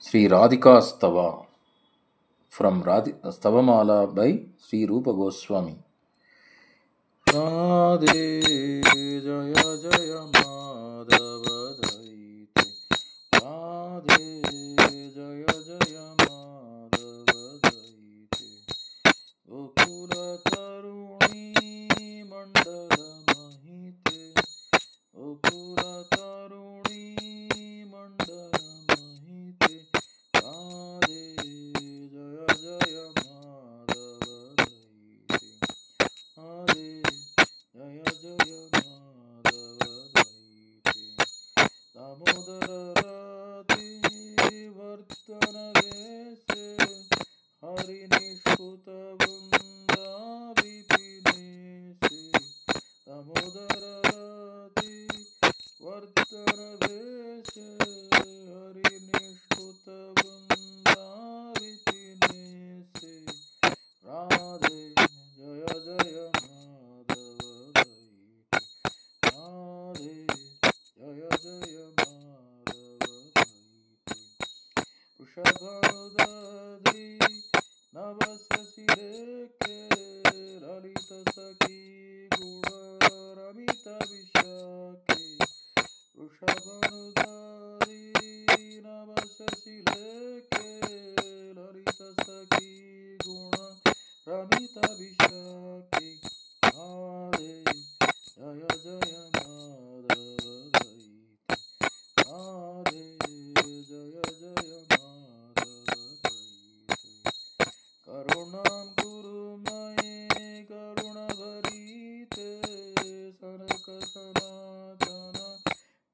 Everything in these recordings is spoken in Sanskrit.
Sri Radhika Stava from Stavamala by Sri Rupa Goswami. Radhe Jaya Jaya Madhava Daite Radhe Jaya Jaya Madhava Daite Gokula Taruni Mandala Mahite Gokula Taruni Mandala Mahite Radhe Jaya Jaya Madhava Daite Radhe Jaya Jaya Madhava Daite Damodara Rati Vartana Vese Hari Nishkuta Vunda Vipinese Damodara Rati Vartana Vese Hari Nishkuta Vunda Vipinese Radhe Jaya Jaya Madhava Daite Radhe Jaya Jaya Madhava Daite Vrishabhanudadri Navasasi Leke Lalita Saki Guna Ramita Vishake Vrishabhanudadri Navasasi Leke Lalita Saki Guna Ramita Vishake Radhe Jaya Jaya Madhava Daite Radhe Jaya Jaya Madhava Daite Karunam Guru Maye Karuna Bharite Sanaka Sanatana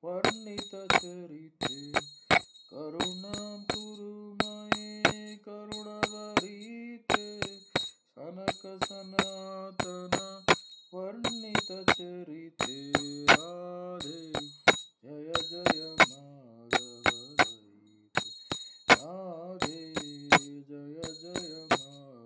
Varnita Charite Karunam Guru Maye Karuna Bharite Sanaka Sanatana Varnita Charite Radhe Jaya Jaya Madhava Daite Radhe Jaya Jaya Madhava